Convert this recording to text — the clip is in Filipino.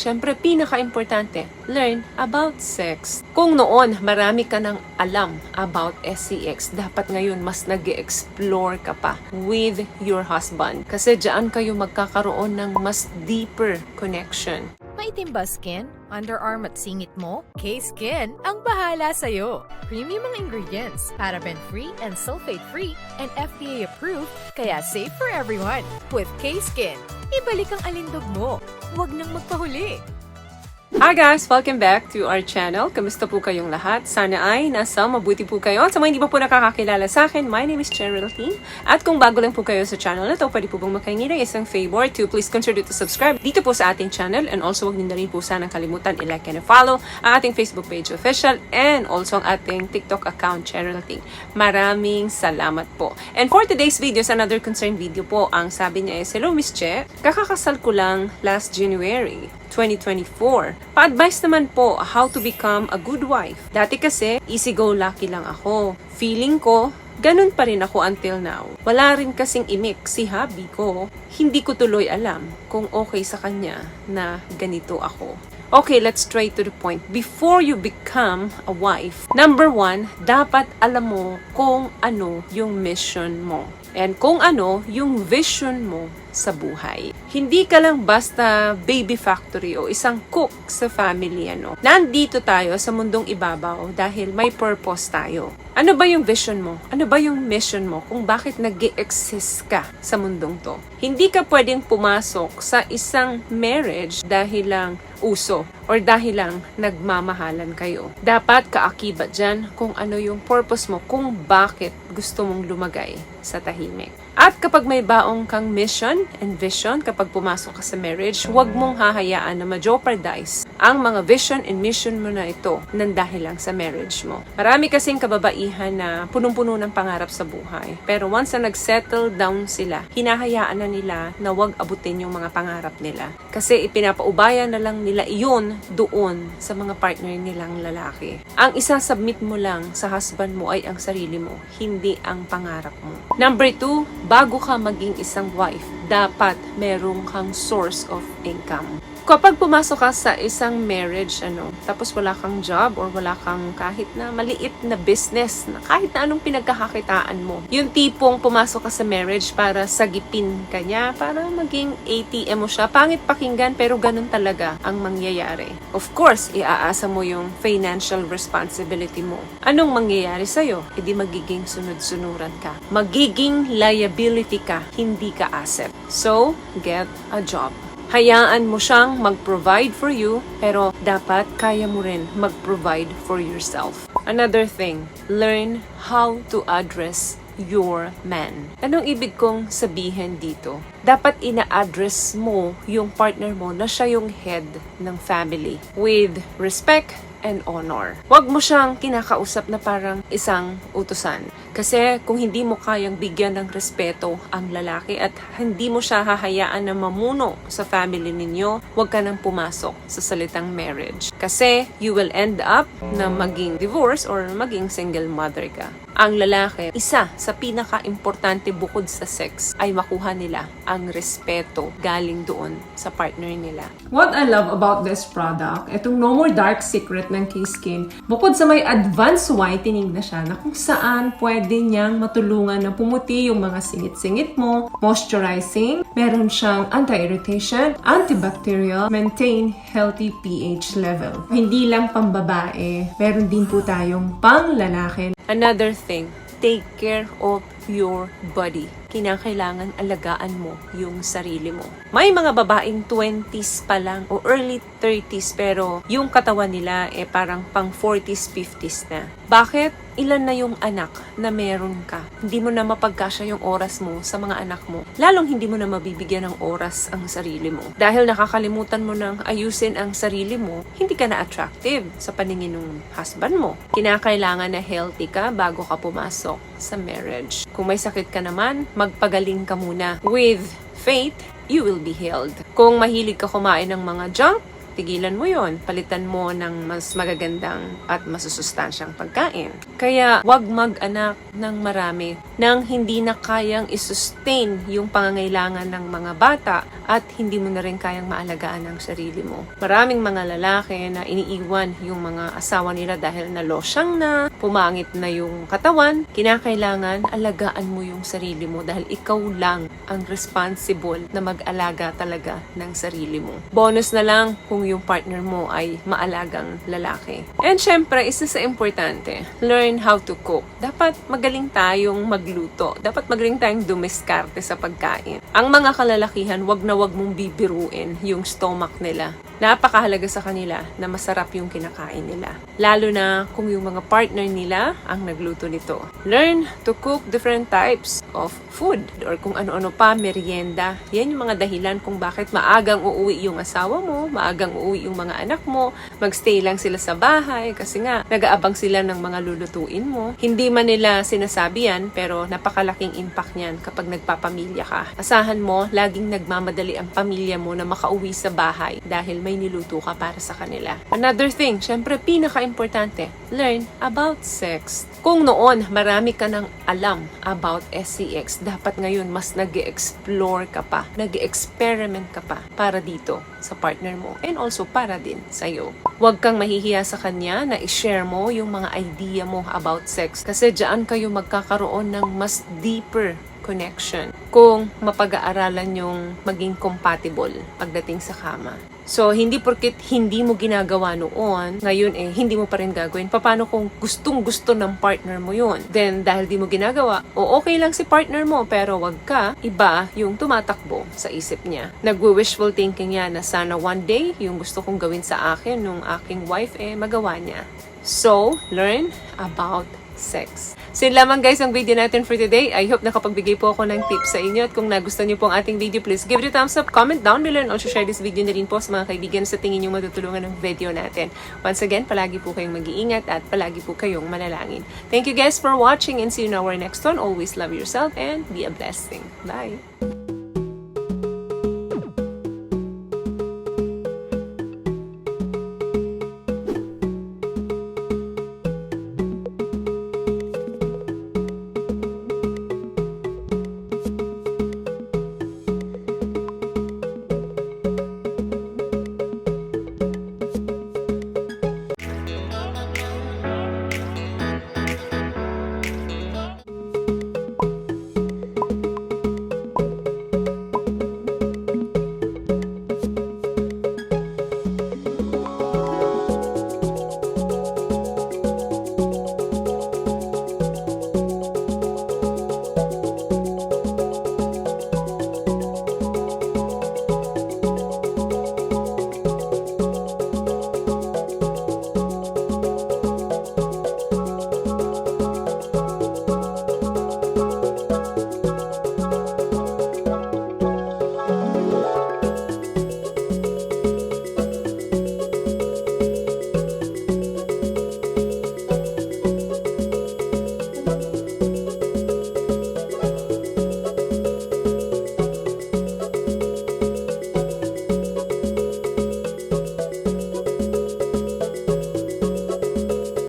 Siyempre, pinaka-importante, learn about sex. Kung noon, marami ka nang alam about SCX, dapat ngayon mas nag-explore ka pa with your husband. Kasi diyan kayo magkakaroon ng mas deeper connection. Maitim ba skin, underarm at singit mo? K-Skin ang bahala sa'yo. Premium ang ingredients, paraben-free and sulfate-free, and FDA-approved, kaya safe for everyone. With K-Skin, ibalik ang alindog mo. Huwag nang magpahuli. Hi guys! Welcome back to our channel. Kamusta po kayong lahat? Sana ay nasa mabuti po kayo. At sa mga hindi pa po nakakakilala sa akin, my name is Geraldine. At kung bago lang po kayo sa channel na to, pwede po bang makahingi ng isang favor to please consider to subscribe dito po sa ating channel. And also, huwag din na rin po sanang kalimutan i-like and follow ang ating Facebook page official and also ang ating TikTok account, Geraldine. Maraming salamat po. And for today's video, another concern video po, ang sabi niya is, hello Miss Che, kakakasal ko lang last January 2024. Pa-advise naman po how to become a good wife. Dati kasi, easy-go-lucky lang ako. Feeling ko, ganun pa rin ako until now. Wala rin kasing imik si hubby ko. Hindi ko tuloy alam kung okay sa kanya na ganito ako. Okay, let's straight to the point. Before you become a wife, number one, dapat alam mo kung ano yung mission mo. And kung ano yung vision mo sa buhay. Hindi ka lang basta baby factory o isang cook sa family, Nandito tayo sa mundong ibabaw dahil may purpose tayo. Ano ba yung vision mo? Ano ba yung mission mo kung bakit nag-exist ka sa mundong to? Hindi ka pwedeng pumasok sa isang marriage dahil lang uso or dahil lang nagmamahalan kayo. Dapat kaakibat dyan kung ano yung purpose mo, kung bakit gusto mong lumagay sa tahimik. At kapag may baong kang mission and vision, kapag pumasok ka sa marriage, huwag mong hahayaan na ma-jeopardize ang mga vision and mission mo na ito nang dahil lang sa marriage mo. Marami kasing kababaihan na punong-puno ng pangarap sa buhay. Pero once na nag-settle down sila, hinahayaan na nila na huwag abutin yung mga pangarap nila. Kasi ipinapaubayan na lang nila iyon doon sa mga partner nilang lalaki. Ang isasubmit mo lang sa husband mo ay ang sarili mo, hindi ang pangarap mo. Number 2, bago ka maging isang wife, dapat merong kang source of income. Kapag pumasok ka sa isang marriage, tapos wala kang job or wala kang kahit na maliit na business, na kahit na anong pinagkakakitaan mo. Yung tipong pumasok ka sa marriage para sagipin ka niya, para maging ATM mo siya. Pangit pakinggan pero ganun talaga ang mangyayari. Of course, iaasa mo yung financial responsibility mo. Anong mangyayari sa'yo? Hindi magiging sunod-sunuran ka. Magiging liability ka, hindi ka asset. So, get a job. Hayaan mo siyang mag-provide for you, pero dapat kaya mo rin mag-provide for yourself. Another thing, learn how to address your man. Anong ibig kong sabihin dito? Dapat ina-address mo yung partner mo na siya yung head ng family with respect and honor. Huwag mo siyang kinakausap na parang isang utusan. Kasi kung hindi mo kayang bigyan ng respeto ang lalaki at hindi mo siya hahayaan na mamuno sa family ninyo, huwag ka nang pumasok sa salitang marriage. Kasi you will end up na maging divorce or maging single mother ka. Ang lalaki, isa sa pinaka-importante bukod sa sex ay makuha nila ang respeto galing doon sa partner nila. What I love about this product, itong No More Dark Secret ng K-Skin, bukod sa may advanced whitening na siya na kung saan pwede niyang matulungan na pumuti yung mga singit-singit mo, moisturizing, meron siyang anti-irritation, antibacterial, maintain healthy pH level. Hindi lang pambabae, meron din po tayong pang lalaki. Another thing, take care of your body. Kinakailangan alagaan mo yung sarili mo. May mga babaeng 20s pa lang o early 30s pero yung katawan nila parang pang 40s, 50s na. Bakit? Ilan na yung anak na meron ka? Hindi mo na mapagkasya yung oras mo sa mga anak mo. Lalong hindi mo na mabibigyan ng oras ang sarili mo. Dahil nakakalimutan mo nang ayusin ang sarili mo, hindi ka na attractive sa paningin ng husband mo. Kinakailangan na healthy ka bago ka pumasok sa marriage. Kung may sakit ka naman, magpagaling ka muna. With faith, you will be healed. Kung mahilig ka kumain ng mga junk, tigilan mo yon. Palitan mo ng mas magagandang at masusustansyang pagkain. Kaya wag mag-anak ng marami nang hindi na kayang isustain yung pangangailangan ng mga bata at hindi mo na rin kayang maalagaan ang sarili mo. Maraming mga lalaki na iniiwan yung mga asawa nila dahil nalosyang na, pumangit na yung katawan. Kinakailangan alagaan mo yung sarili mo dahil ikaw lang ang responsible na mag-alaga talaga ng sarili mo. Bonus na lang kung yung partner mo ay maalagang lalaki. And syempre, isa sa importante, learn how to cook. Dapat magaling tayong magluto. Dapat magaling tayong dumiskarte sa pagkain. Ang mga kalalakihan, wag na wag mong bibiruin yung stomach nila. Napakahalaga sa kanila na masarap yung kinakain nila. Lalo na kung yung mga partner nila ang nagluto nito. Learn to cook different types of food or kung ano-ano pa, merienda. Yan yung mga dahilan kung bakit maagang uuwi yung asawa mo, maagang uuwi yung mga anak mo, magstay lang sila sa bahay kasi nga nag-aabang sila ng mga lulutuin mo. Hindi man nila sinasabi yan pero napakalaking impact niyan kapag nagpapamilya ka. Asahan mo, laging nagmamadali ang pamilya mo na makauwi sa bahay dahil may niluto ka para sa kanila. Another thing, syempre pinaka-importante, learn about sex. Kung noon marami ka nang alam about SCX, dapat ngayon mas nag-explore ka pa, nag-experiment ka pa para dito sa partner mo and also para din sa'yo. Huwag kang mahihiya sa kanya na i-share mo yung mga idea mo about sex kasi diyan kayo magkakaroon ng mas deeper connection kung mapag-aaralan yung maging compatible pagdating sa kama. So, hindi porket hindi mo ginagawa noon, ngayon hindi mo pa rin gagawin. Paano kung gustong-gusto ng partner mo yun? Then, dahil di mo ginagawa, okay lang si partner mo, pero wag ka, iba yung tumatakbo sa isip niya. Nagwi-wishful thinking niya na sana one day, yung gusto kong gawin sa akin, nung aking wife, magawa niya. So, learn about sex. So yun lamang guys ang video natin for today. I hope nakapagbigay po ako ng tips sa inyo at kung nagustuhan niyo po ang ating video, please give it a thumbs up, comment down below and also share this video na rin po sa mga kaibigan sa tingin niyo matutulungan ng video natin. Once again, palagi po kayong mag-iingat at palagi po kayong manalangin. Thank you guys for watching and see you in our next one. Always love yourself and be a blessing. Bye!